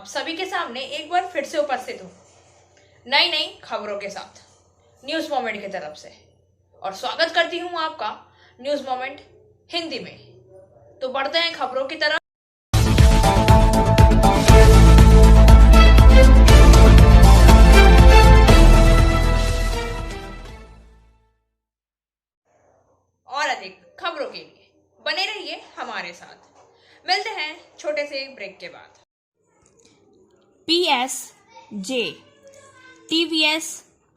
सभी के सामने एक बार फिर से उपस्थित हूँ नई नई खबरों के साथ न्यूज़ मोमेंट की तरफ से, और स्वागत करती हूँ आपका न्यूज़ मोमेंट हिंदी में। तो बढ़ते हैं खबरों की तरफ। और अधिक खबरों के लिए बने रहिए हमारे साथ। मिलते हैं छोटे से ब्रेक के बाद। PSJ TVS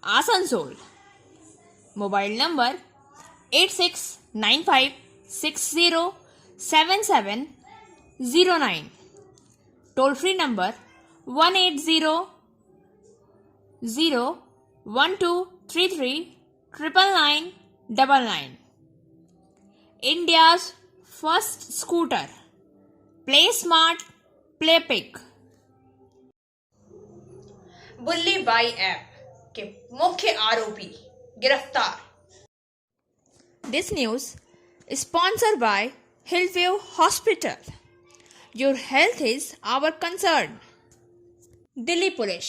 Asansol, mobile number 8695607709, toll free number 1800123399999। India's first scooter, play smart play pick. Bulli Bai app के मुख्य आरोपी गिरफ्तार। This news is sponsored by Hillview Hospital. Your health is our concern. Delhi police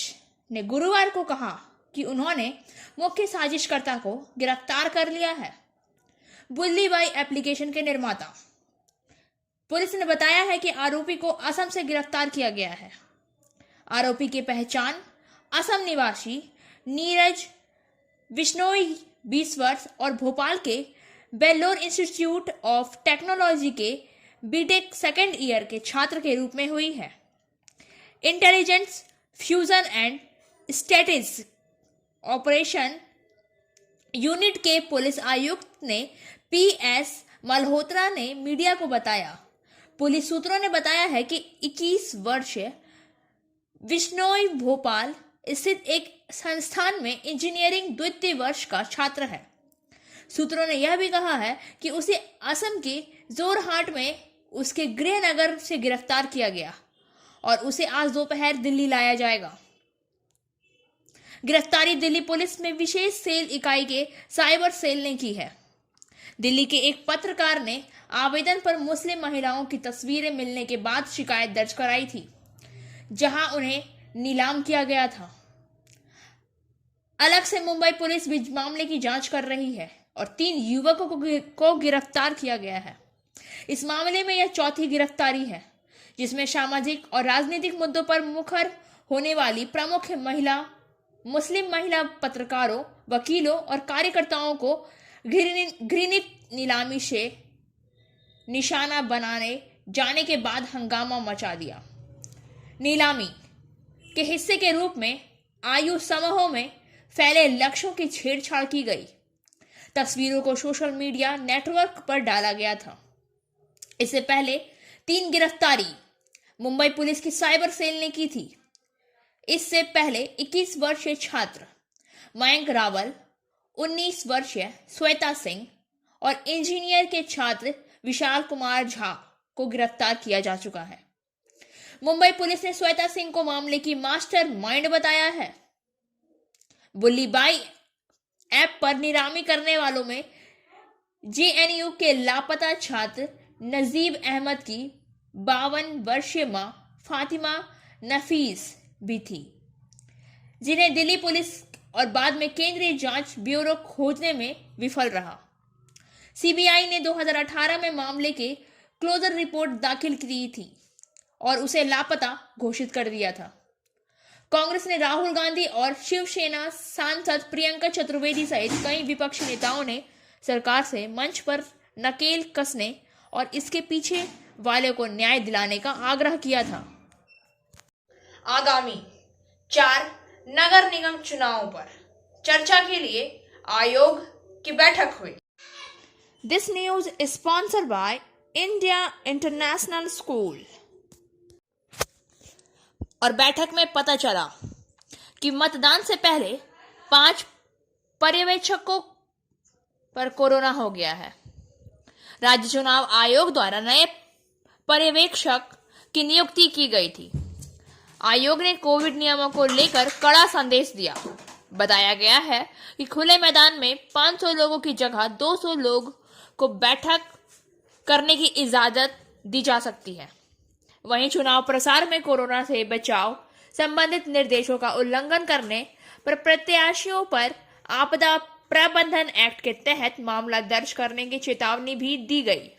ने गुरुवार को कहा कि उन्होंने मुख्य साजिशकर्ता को गिरफ्तार कर लिया है। बुल्ली बाई एप्लीकेशन के निर्माता। पुलिस ने बताया है कि आरोपी को असम से गिरफ्तार किया गया है। आरोपी की पहचान असम निवासी नीरज बिश्नोई 20 वर्ष और भोपाल के बेल्लोर इंस्टीट्यूट ऑफ टेक्नोलॉजी के बीटेक सेकेंड ईयर के छात्र के रूप में हुई है। Intelligence fusion and statistics operation unit के पुलिस आयुक्त ने PS मल्होत्रा ने मीडिया को बताया। पुलिस सूत्रों ने बताया है कि 21 वर्षीय बिश्नोई भोपाल स्थित एक संस्थान में इंजीनियरिंग द्वितीय वर्ष का छात्र है। सूत्रों ने यह भी कहा है कि उसे असम के जोरहाट में उसके गृहनगर से गिरफ्तार किया गया और उसे आज दोपहर दिल्ली लाया जाएगा। गिरफ्तारी दिल्ली पुलिस में विशेष सेल इकाई के साइबर सेल ने की है। दिल्ली के एक पत्रकार ने आवेदन पर मुस्लिम महिलाओं की तस्वीरें मिलने के बाद शिकायत दर्ज कराई थी, जहां उन्हें नीलाम किया गया था। अलग से मुंबई पुलिस भी मामले की जांच कर रही है और 3 युवकों को गिरफ्तार किया गया है। इस मामले में यह चौथी गिरफ्तारी है जिसमें सामाजिक और राजनीतिक मुद्दों पर मुखर होने वाली प्रमुख मुस्लिम महिला पत्रकारों, वकीलों और कार्यकर्ताओं को घृणित नीलामी से निशाना बनाने जाने के बाद हंगामा मचा दिया। नीलामी के हिस्से के रूप में आयु समूहों में फैले लक्ष्यों की छेड़छाड़ की गई। तस्वीरों को सोशल मीडिया नेटवर्क पर डाला गया था। इससे पहले 3 गिरफ्तारी मुंबई पुलिस की साइबर सेल ने की थी। इससे पहले 21 वर्षीय छात्र मयंक रावल, 19 वर्षीय श्वेता सिंह और इंजीनियर के छात्र विशाल कुमार झा को गिरफ्तार किया जा चुका है। मुंबई पुलिस ने श्वेता सिंह को मामले की मास्टर माइंड बताया है। बुल्ली बाई ऐप पर नीलामी करने वालों में JNU के लापता छात्र नजीब अहमद की 52 वर्षीय मां फातिमा नफीस भी थी, जिन्हें दिल्ली पुलिस और बाद में केंद्रीय जांच ब्यूरो खोजने में विफल रहा। CBI ने 2018 में मामले के क्लोजर रिपोर्ट दाखिल की थी और उसे लापता घोषित कर दिया था। कांग्रेस ने राहुल गांधी और शिवसेना सांसद प्रियंका चतुर्वेदी सहित कई विपक्षी नेताओं ने सरकार से मंच पर नकेल कसने और इसके पीछे वाले को न्याय दिलाने का आग्रह किया था। आगामी 4 नगर निगम चुनावों पर चर्चा के लिए आयोग की बैठक हुई। This news is sponsored by India International School. और बैठक में पता चला कि मतदान से पहले 5 पर्यवेक्षकों पर कोरोना हो गया है। राज्य चुनाव आयोग द्वारा नए पर्यवेक्षक की नियुक्ति की गई थी। आयोग ने कोविड नियमों को लेकर कड़ा संदेश दिया। बताया गया है कि खुले मैदान में 500 लोगों की जगह 200 लोग को बैठक करने की इजाजत दी जा सकती है। वहीं चुनाव प्रसार में कोरोना से बचाव संबंधित निर्देशों का उल्लंघन करने पर प्रत्याशियों पर आपदा प्रबंधन एक्ट के तहत मामला दर्ज करने की चेतावनी भी दी गई।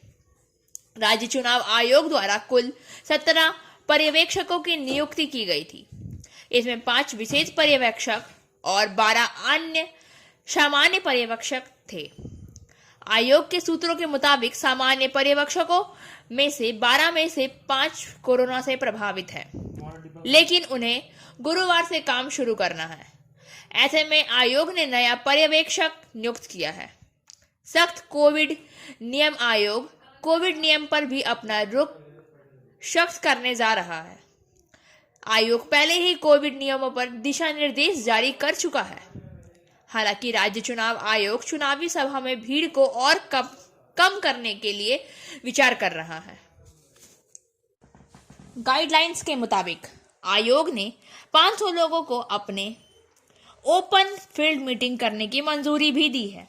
राज्य चुनाव आयोग द्वारा कुल 17 पर्यवेक्षकों की नियुक्ति की गई थी। इसमें 5 विशेष पर्यवेक्षक और 12 अन्य सामान्य पर्यवेक्षक थे। आयोग के सूत्रों के मुताबिक सामान्य पर्यवेक्षकों में से 12 में से 5 कोरोना से प्रभावित हैं, लेकिन उन्हें गुरुवार से काम शुरू करना है। ऐसे में आयोग ने नया पर्यवेक्षक नियुक्त किया है। सख्त कोविड नियम आयोग कोविड नियम पर भी अपना रुख सख्त करने जा रहा है। आयोग पहले ही कोविड नियमों पर दिशा निर्देश जारी कर चुका है। हालांकि राज्य चुनाव आयोग चुनावी सभा में भीड़ को और कम करने के लिए विचार कर रहा है। गाइडलाइंस के मुताबिक आयोग ने 500 लोगों को अपने ओपन फील्ड मीटिंग करने की मंजूरी भी दी है।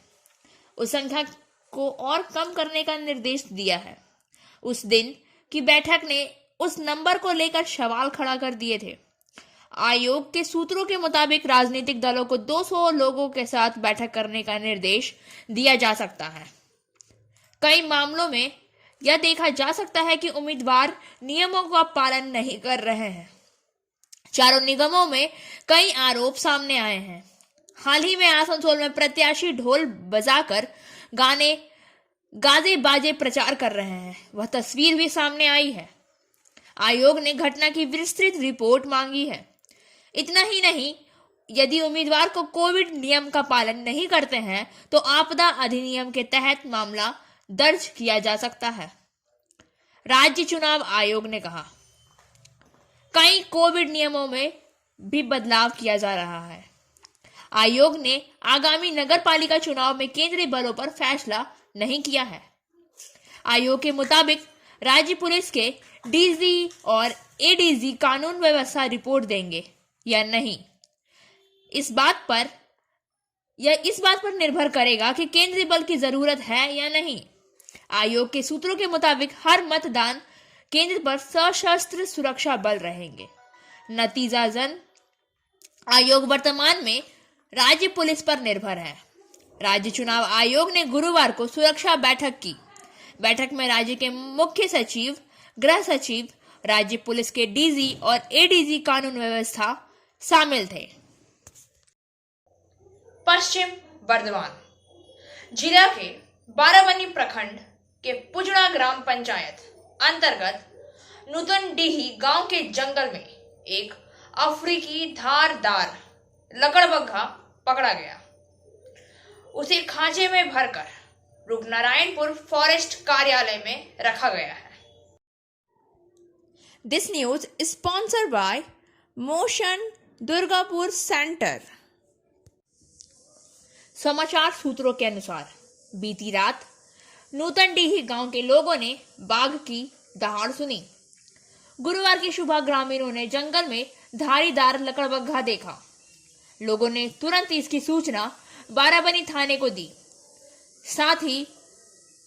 उस संख्या को और कम करने का निर्देश दिया है। उस दिन की बैठक ने उस नंबर को लेकर सवाल खड़ा कर दिए थे। आयोग के सूत्रों के मुताबिक राजनीतिक दलों को 200 लोगों के साथ बैठक करने का निर्देश दिया जा सकता है। कई मामलों में यह देखा जा सकता है कि उम्मीदवार नियमों का पालन नहीं कर रहे हैं। चारों निगमों में कई आरोप सामने आए हैं। हाल ही में आसनसोल में प्रत्याशी ढोल बजाकर गाजे बाजे प्रचार कर रहे हैं, वह तस्वीर भी सामने आई है। आयोग ने घटना की विस्तृत रिपोर्ट मांगी है। इतना ही नहीं, यदि उम्मीदवार को कोविड नियम का पालन नहीं करते हैं तो आपदा अधिनियम के तहत मामला दर्ज किया जा सकता है। राज्य चुनाव आयोग ने कहा, कई कोविड नियमों में भी बदलाव किया जा रहा है। आयोग ने आगामी नगर पालिका चुनाव में केंद्रीय बलों पर फैसला नहीं किया है। आयोग के मुताबिक राज्य पुलिस के डीजी और एडीजी कानून व्यवस्था रिपोर्ट देंगे या नहीं, इस बात पर निर्भर करेगा कि केंद्रीय बल की जरूरत है या नहीं। आयोग के सूत्रों के मुताबिक हर मतदान केंद्र पर सशस्त्र सुरक्षा बल रहेंगे। नतीजाजन आयोग वर्तमान में राज्य पुलिस पर निर्भर है। राज्य चुनाव आयोग ने गुरुवार को सुरक्षा बैठक की। बैठक में राज्य के मुख्य सचिव, गृह सचिव, राज्य पुलिस के डीजी और एडीजी कानून व्यवस्था शामिल थे। पश्चिम बर्धमान जिला के बाराबनी प्रखंड के पुजड़ा ग्राम पंचायत अंतर्गत नूतनडीही गांव के जंगल में एक अफ्रीकी धारदार लकड़बग्घा पकड़ा गया। उसे खांचे में भरकर रूपनारायणपुर फॉरेस्ट कार्यालय में रखा गया है। This news is sponsored by motion Durgapur centre. समाचार सूत्रों के अनुसार बीती रात नूतनडीही गांव के लोगों ने बाघ की दहाड़ सुनी। गुरुवार की सुबह ग्रामीणों ने जंगल में धारीदार लकड़बग्घा देखा। लोगों ने तुरंत इसकी सूचना बाराबनी थाने को दी। साथ ही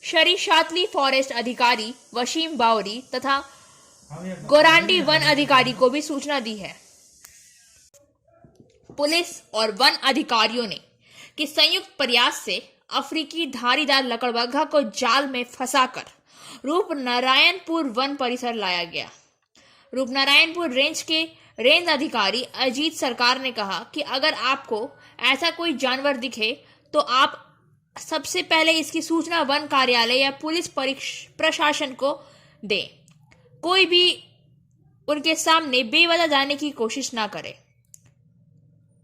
शरीशातली फॉरेस्ट अधिकारी वसीम बावरी तथा गोरांडी वन अधिकारी को भी सूचना दी है। पुलिस और वन अधिकारियों ने कि संयुक्त प्रयास से अफ्रीकी धारीदार लकड़बग्घा को जाल में फंसाकर रूपनारायणपुर वन परिसर लाया गया। रूपनारायणपुर रेंज के रेंज अधिकारी अजीत सरकार ने कहा कि अगर आपको ऐसा कोई जानवर दिखे तो आप सबसे पहले इसकी सूचना वन कार्यालय या पुलिस प्रशासन को दें। कोई भी उनके सामने बेवजह जाने की कोशिश ना करे।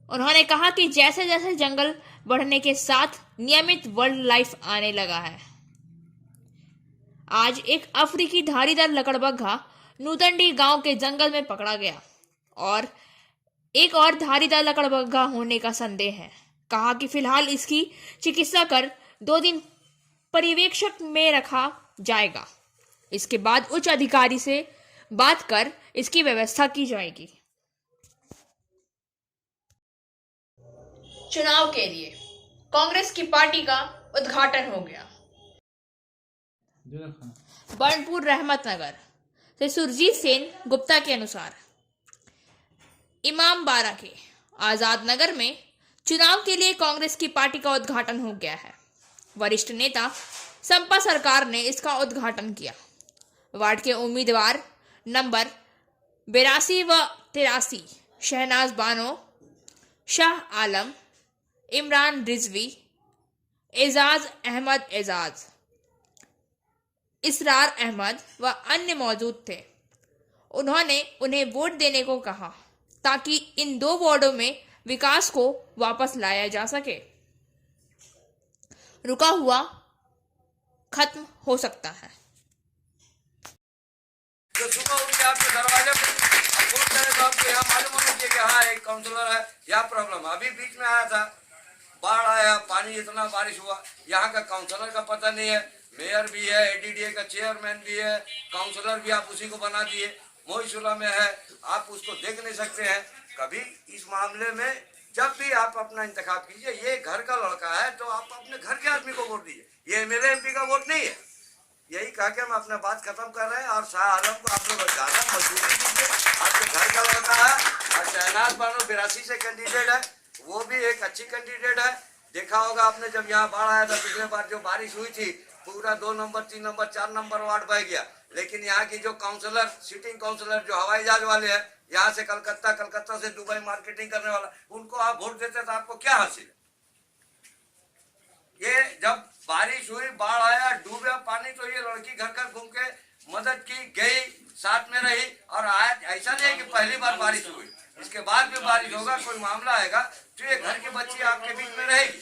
उन्होंने कहा कि जैसे जैसे जंगल बढ़ने के साथ नियमित वाइल्ड लाइफ आने लगा है। आज एक अफ्रीकी धारीदार लकड़बग्घा नूतनडी गांव के जंगल में पकड़ा गया और एक और धारीदार लकड़बग्घा होने का संदेह है। कहा कि फिलहाल इसकी चिकित्सा कर 2 दिन पर्यवेक्षक में रखा जाएगा। इसके बाद उच्च अधिकारी से बात कर इसकी व्यवस्था की जाएगी। चुनाव के लिए कांग्रेस की पार्टी का उद्घाटन हो गया। बर्नपुर रहमतनगर तो सुरजीत सेन गुप्ता के अनुसार इमामबाड़ा के आजाद नगर में चुनाव के लिए कांग्रेस की पार्टी का उद्घाटन हो गया है। वरिष्ठ नेता संपा सरकार ने इसका उद्घाटन किया। वार्ड के उम्मीदवार नंबर 82 व 83 शहनाज बानो, शाह आलम, इमरान रिजवी, एजाज अहमद एजाज, इसरार अहमद व अन्य मौजूद थे। उन्होंने उन्हें वोट देने को कहा ताकि इन 2 वार्डों में विकास को वापस लाया जा सके। रुका हुआ खत्म हो सकता है। जो सुबह उठ के आपके दरवाजे पे फोन करे तो आपको यहाँ मालूम होना चाहिए कि हाँ एक काउंसलर है, यहाँ प्रॉब्लम। अभी बीच में आया था, बाढ़ आया, पानी इतना बारिश हुआ, यहाँ का काउंसलर का पता नहीं है। मेयर भी है, एडीडीए का चेयरमैन भी है, काउंसलर भी आप उसी को बना दिए, मोहिशुला में है, आप उसको देख नहीं सकते हैं। कभी इस मामले में जब भी आप अपना इंतखाब कीजिए, ये घर का लड़का है तो आप अपने घर के आदमी को वोट दीजिए, ये एमएलए एमपी का वोट नहीं है। यही कह के हम अपना बात खत्म कर रहे हैं। और शाह आलम को आप लोग ज्यादा मजबूरी दीजिए, आपके घर का लड़का है। और शहनाज बानो 82 से कैंडिडेट है, वो भी एक अच्छी कैंडिडेट है। देखा होगा आपने, जब यहाँ बाढ़ आया था पिछले बार, जो बारिश हुई थी, पूरा 2 नंबर 3 नंबर 4 नंबर वार्ड बह गया। लेकिन यहाँ की जो काउंसलर, सिटिंग काउंसलर जो हवाई जहाज वाले हैं, यहाँ से कलकत्ता, कलकत्ता से दुबई मार्केटिंग करने वाला, उनको आप वोट देते तो आपको क्या हासिल है? ये जब बारिश हुई, बाढ़ आया, डूबा पानी, तो ये लड़की घर घर घूम के मदद की, गई, साथ में रही। और आज ऐसा नहीं है कि पहली बार बारिश हुई, इसके बाद भी बारिश होगा, कोई मामला आएगा तो ये घर की बच्ची आपके बीच में रहेगी।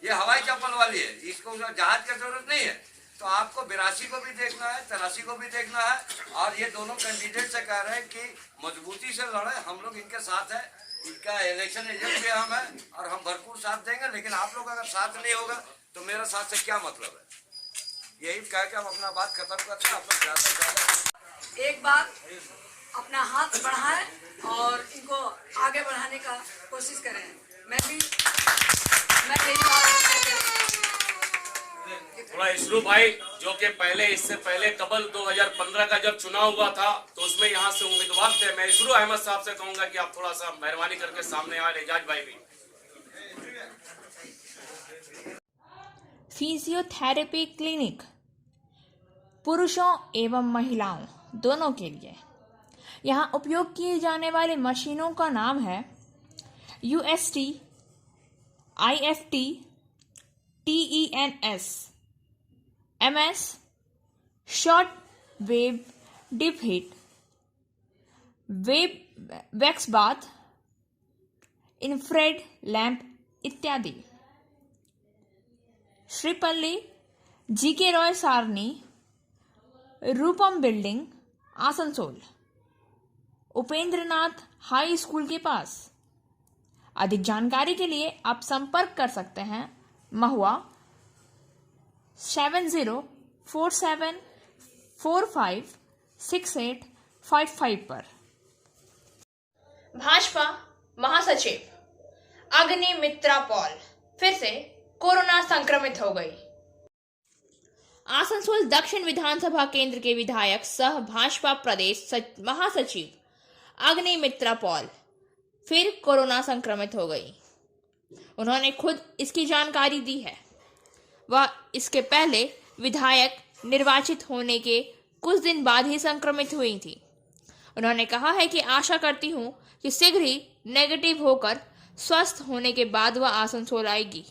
ये हवाई चप्पल वाली है, इसको जहाज की जरूरत नहीं है। तो आपको 82 को भी देखना है, 83 को भी देखना है। और ये दोनों कैंडिडेट से कह रहे हैं कि मजबूती से लड़े, हम लोग इनके साथ है, इनका इलेक्शन एजेंट भी हम है और हम भरपूर साथ देंगे। लेकिन आप लोग अगर साथ नहीं होगा तो मेरा साथ से क्या मतलब है? यही कह के हम अपना बात खत्म करते हैं। आप लोग ज्यादा से ज्यादा एक बार अपना हाथ बढ़ाएं और इनको आगे बढ़ाने का कोशिश करें। मैं मेरी बात थोड़ा इसरू भाई, जो कि पहले, इससे पहले कबल 2015 का जब चुनाव हुआ था तो उसमें यहाँ से उम्मीदवार थे। मैं इसरू अहमद साहब से कहूंगा कि आप थोड़ा सा मेहरबानी करके सामने आए। एजाज भाई भी। फिजियोथेरेपी क्लिनिक पुरुषों एवं महिलाओं दोनों के लिए। यहाँ उपयोग किए जाने वाले मशीनों का नाम है UST, IFT, TENS, MS, short wave deep heat, वेब वैक्स बाथ, इंफ्रेड लैंप इत्यादि। Sripalli, GK Roy Sarani, Rupam building, Asansol, Upendranath high school के पास। अधिक जानकारी के लिए आप संपर्क कर सकते हैं महुआ 7047456855 पर। भाजपा महासचिव अग्निमित्रा पॉल फिर से कोरोना संक्रमित हो गई। आसनसोल दक्षिण विधानसभा केंद्र के विधायक सह भाजपा प्रदेश महासचिव अग्निमित्रा पॉल फिर कोरोना संक्रमित हो गई। उन्होंने खुद इसकी जानकारी दी है। वह इसके पहले विधायक निर्वाचित होने के कुछ दिन बाद ही संक्रमित हुई थी। उन्होंने कहा है कि आशा करती हूं कि शीघ्र ही नेगेटिव होकर स्वस्थ होने के बाद वह आसनसोल आएगी।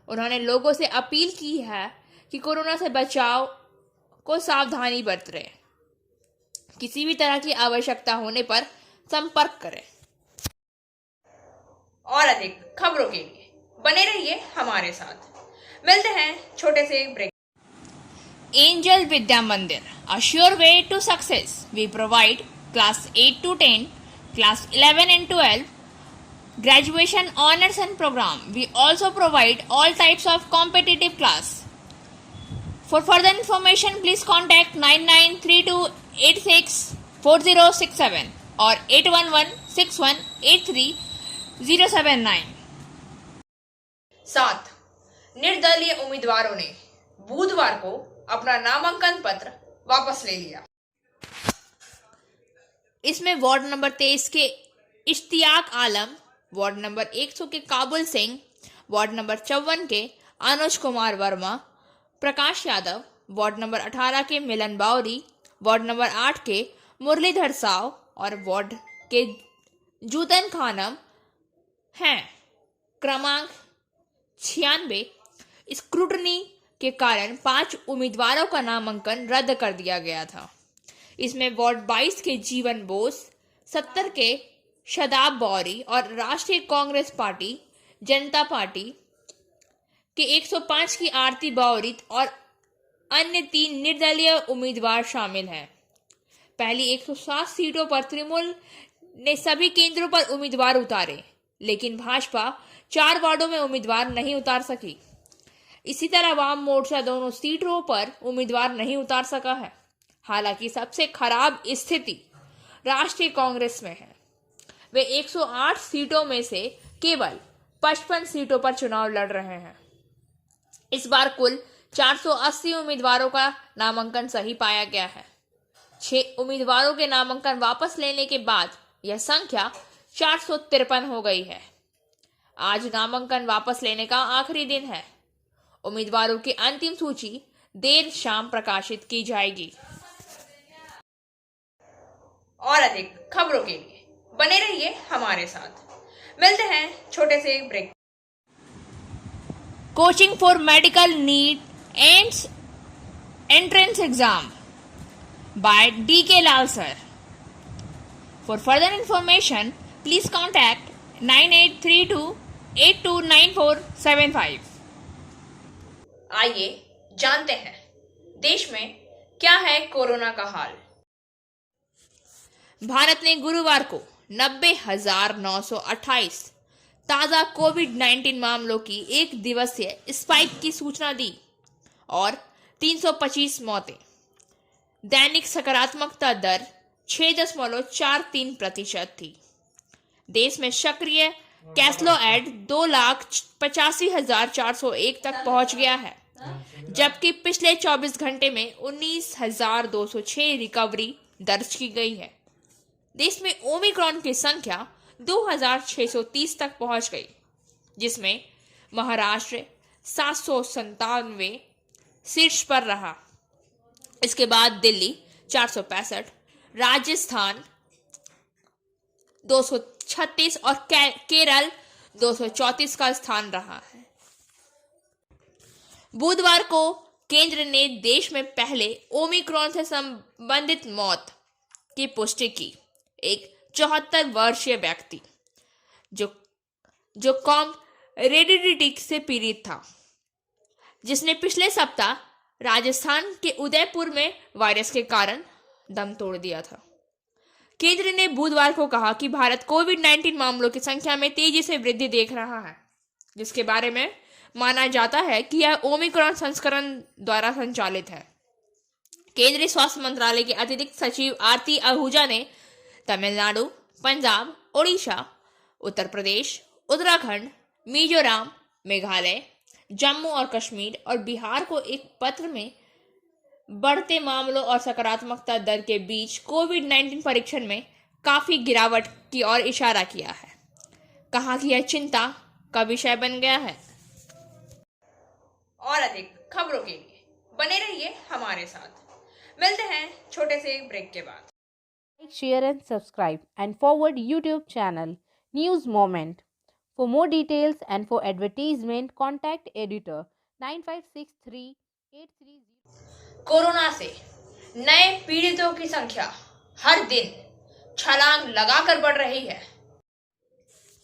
उन्होंने लोगों से अपील की है कि कोरोना से बचाव को सावधानी बरतें। किसी भी तरह की आवश्यकता होने पर संपर्क करें। और अधिक खबरों के लिए बने रहिए हमारे साथ। मिलते हैं छोटे से ब्रेक। एंजल विद्या मंदिर, a sure way to success. We provide class 8 to 10, class 11 and 12, graduation honors and program. We also provide all types of competitive class. For further information, please contact 9932864067 or 8116183079. 7 निर्दलीय उम्मीदवारों ने बुधवार को अपना नामांकन पत्र वापस ले लिया। इसमें वार्ड नंबर 23 के इश्तियाक आलम, वार्ड नंबर 100 के काबुल सिंह, वार्ड नंबर 54 के अनुज कुमार वर्मा, प्रकाश यादव, वार्ड नंबर 18 के मिलन बावरी, वार्ड नंबर 8 के मुरलीधर साव और वार्ड के जूतन खानम हैं। क्रमांक 96 स्क्रूटनी के कारण 5 उम्मीदवारों का नामांकन रद्द कर दिया गया था। इसमें वार्ड 22 के जीवन बोस, 70 के शदाब बौरी और राष्ट्रीय कांग्रेस पार्टी जनता पार्टी के 105 की आरती बौरी और अन्य 3 निर्दलीय उम्मीदवार शामिल हैं। पहली 107 सीटों पर तृणमूल ने सभी केंद्रों पर उम्मीदवार उतारे, लेकिन भाजपा 4 वार्डों में उम्मीदवार नहीं उतार सकी। इसी तरह वाम मोर्चा दोनों सीटों पर उम्मीदवार नहीं उतार सका है। हालांकि सबसे खराब स्थिति राष्ट्रीय कांग्रेस में है। वे 108 सीटों में से केवल 55 सीटों पर चुनाव लड़ रहे हैं। इस बार कुल 480 उम्मीदवारों का नामांकन सही पाया गया है। 6 उम्मीदवारों के नामांकन वापस लेने के बाद यह संख्या 453 हो गई है। आज नामांकन वापस लेने का आखिरी दिन है। उम्मीदवारों की अंतिम सूची देर शाम प्रकाशित की जाएगी। और अधिक खबरों के लिए बने रहिए हमारे साथ। मिलते हैं छोटे से break. Coaching for medical NEET and entrance exam by DK Lal sir. For further information, please contact 9832829475. आइए जानते हैं देश में क्या है कोरोना का हाल। भारत ने गुरुवार को 90,928 ताजा कोविड-19 मामलों की एक दिवसीय स्पाइक की सूचना दी और 325 मौतें। दैनिक सकारात्मकता दर 6.43% थी। देश में सक्रिय कैसलो एड 2,85,401 तक पहुंच गया है, जबकि पिछले 24 घंटे में 19,206 रिकवरी दर्ज की गई है। देश में ओमिक्रॉन की संख्या 2,630 तक पहुंच गई, जिसमें महाराष्ट्र 797 शीर्ष पर रहा। इसके बाद दिल्ली 465, राजस्थान 236 और केरल 234 का स्थान रहा है। बुधवार को केंद्र ने देश में पहले ओमिक्रॉन से संबंधित मौत की पुष्टि की। एक 74 वर्षीय व्यक्ति जो कॉमोर्बिडिटी से पीड़ित था, जिसने पिछले सप्ताह राजस्थान के उदयपुर में वायरस के कारण दम तोड़ दिया था। केंद्र ने बुधवार को कहा कि भारत कोविड-19 मामलों की संख्या में तेजी से वृद्धि देख रहा है, जिसके बारे में माना जाता है कि यह ओमिक्रॉन संस्करण द्वारा संचालित है। केंद्रीय स्वास्थ्य मंत्रालय के अतिरिक्त सचिव आरती आहूजा ने तमिलनाडु, पंजाब, ओडिशा, उत्तर प्रदेश, उत्तराखंड, मिजोरम, मेघालय, जम्मू और कश्मीर और बिहार को एक पत्र में बढ़ते मामलों और सकारात्मकता दर के बीच कोविड-19 परीक्षण में काफी गिरावट की ओर इशारा किया है। कहा कि यह चिंता का विषय बन गया है। और अधिक खबरों के लिए बने रहिए हमारे साथ। मिलते हैं छोटे से ब्रेक के बाद। Like, share and subscribe and forward YouTube channel News Moment. For more details and for advertisement, contact editor 956383. Corona से नए पीड़ितों की संख्या हर दिन छलांग लगाकर बढ़ रही है।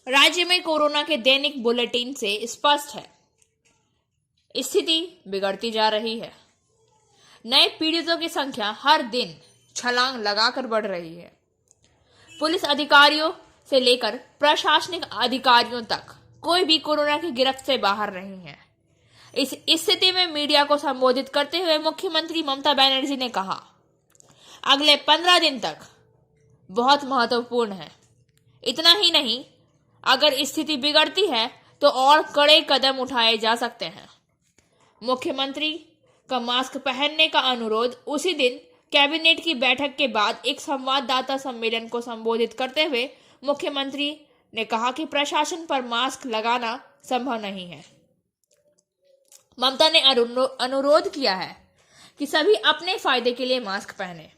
राज्य में कोरोना के दैनिक बुलेटिन से स्पष्ट है, स्थिति बिगड़ती जा रही है। नए पीड़ितों की संख्या हर दिन छलांग लगाकर बढ़ रही है। पुलिस अधिकारियों से लेकर प्रशासनिक अधिकारियों तक कोई भी कोरोना की गिरफ्त से बाहर नहीं है। इस स्थिति में मीडिया को संबोधित करते हुए मुख्यमंत्री ममता बनर्जी ने कहा, अगले 15 दिन तक बहुत महत्वपूर्ण है। इतना ही नहीं, अगर स्थिति बिगड़ती है तो और कड़े कदम उठाए जा सकते हैं। मुख्यमंत्री का मास्क पहनने का अनुरोध उसी दिन कैबिनेट की बैठक के बाद एक संवाददाता सम्मेलन को संबोधित करते हुए मुख्यमंत्री ने कहा कि प्रशासन पर मास्क लगाना संभव नहीं है। ममता ने अनुरोध किया है कि सभी अपने फायदे के लिए मास्क पहने,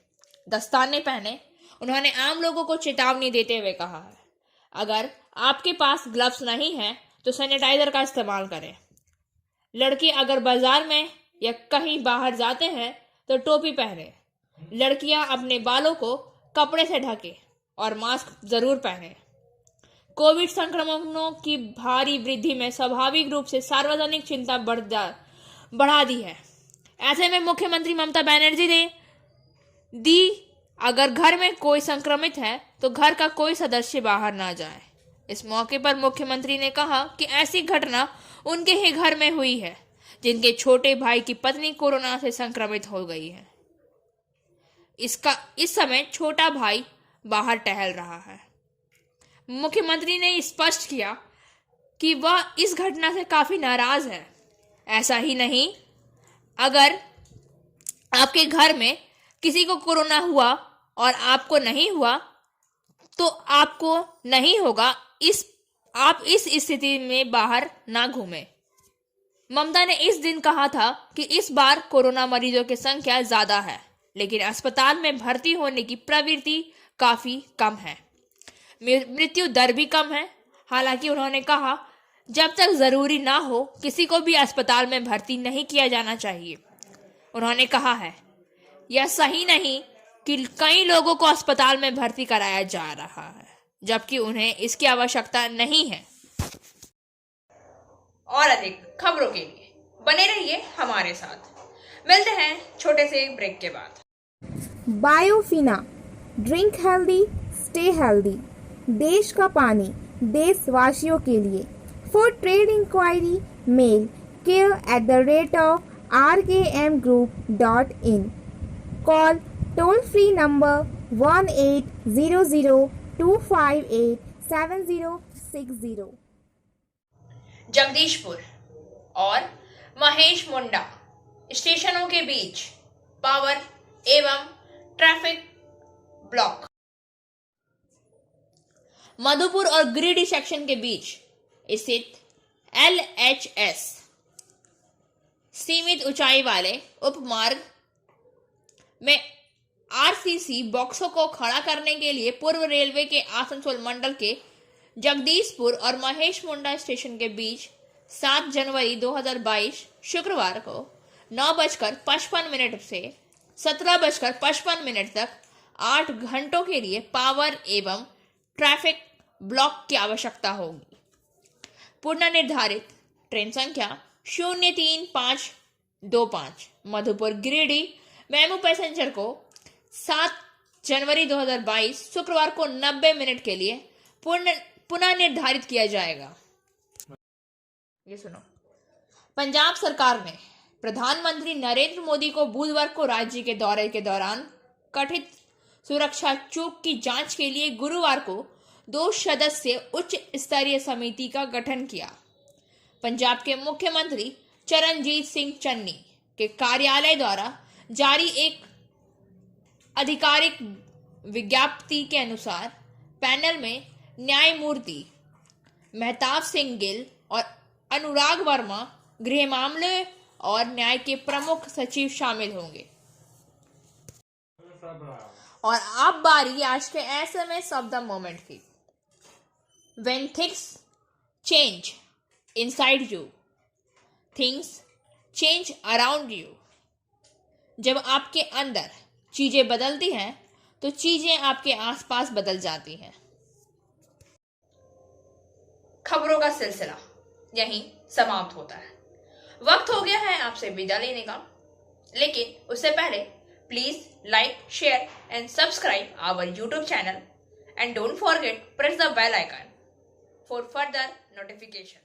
दस्ताने पहने। उन्होंने आम लोगों को चेतावनी देते हुए कहा है, अगर आपके पास ग्लव्स नहीं है तो सैनिटाइजर का इस्तेमाल करें। लड़के अगर बाजार में या कहीं बाहर जाते हैं तो टोपी पहने। लड़कियां अपने बालों को कपड़े से ढकें और मास्क जरूर पहने। कोविड संक्रमणों की भारी वृद्धि में स्वाभाविक रूप से सार्वजनिक चिंता बढ़ा दी है। ऐसे में मुख्यमंत्री ममता बनर्जी ने दी अगर घर में कोई संक्रमित है तो घर का कोई सदस्य बाहर ना जाए। इस मौके पर मुख्यमंत्री ने कहा कि ऐसी घटना उनके ही घर में हुई है जिनके छोटे भाई की पत्नी कोरोना से संक्रमित हो गई है। इस समय छोटा भाई बाहर टहल रहा है। मुख्यमंत्री ने स्पष्ट किया कि वह इस घटना से काफी नाराज है। ऐसा ही नहीं, अगर आपके घर में किसी को कोरोना हुआ और आपको नहीं हुआ तो आपको नहीं होगा। आप इस स्थिति में बाहर ना घूमें। ममता ने इस दिन कहा था कि इस बार कोरोना मरीजों की संख्या ज्यादा है, लेकिन अस्पताल में भर्ती होने की प्रवृत्ति काफी कम है। मृत्यु दर भी कम है। हालांकि उन्होंने कहा जब तक जरूरी ना हो किसी को भी अस्पताल में भर्ती नहीं किया जाना चाहिए। उन्होंने कहा है यह सही नहीं कि कई लोगों को अस्पताल में भर्ती कराया जा रहा है जबकि उन्हें इसकी आवश्यकता नहीं है। और अधिक खबरों के लिए बने रहिए हमारे साथ। मिलते हैं छोटे से ब्रेक के बाद। Biofina, drink healthy, stay healthy. देश का पानी देशवासियों के लिए। For trade inquiry mail care@rkmgroup.in। Call toll free number 1800-258-7060। Jagdishpur और महेश मुंडा स्टेशनों के बीच पावर एवं ट्रैफिक ब्लॉक। मधुपुर और गिरिडीह सेक्शन के बीच स्थित LHS सीमित ऊंचाई वाले उपमार्ग में RCC बॉक्सों को खड़ा करने के लिए पूर्व रेलवे के आसनसोल मंडल के जगदीशपुर और महेश मुंडा स्टेशन के बीच 7 जनवरी 2022 शुक्रवार को 9:55 से 17:55 तक 8 घंटों के लिए पावर एवं ट्रैफिक ब्लॉक की आवश्यकता होगी। पुनर्निर्धारित ट्रेन संख्या 03525 मधुपुर गिरिडीह मेमू पैसेंजर को 7 जनवरी 2022 शुक्रवार को 90 मिनट के लिए पुनः निर्धारित किया जाएगा। ये सुनो, पंजाब सरकार ने प्रधानमंत्री नरेंद्र मोदी को बुधवार को राज्य के दौरे के दौरान कथित सुरक्षा चूक की जांच के लिए गुरुवार को 2 सदस्यीय उच्च स्तरीय समिति का गठन किया। पंजाब के मुख्यमंत्री चरणजीत सिंह चन्नी के कार्यालय द्वारा जारी एक आधिकारिक विज्ञप्ति के अनुसार पैनल में न्यायमूर्ति मेहताब सिंह गिल और अनुराग वर्मा गृह मामले और न्याय के प्रमुख सचिव शामिल होंगे। और अब बारी आज के SMS ऑफ द मोमेंट की। When things change inside you, things change around you। जब आपके अंदर चीजें बदलती हैं तो चीजें आपके आसपास बदल जाती हैं। खबरों का सिलसिला यहीं समाप्त होता है। वक्त हो गया है आपसे विदा लेने का, लेकिन उससे पहले please like, share and subscribe our YouTube channel and don't forget press the bell icon for further notification.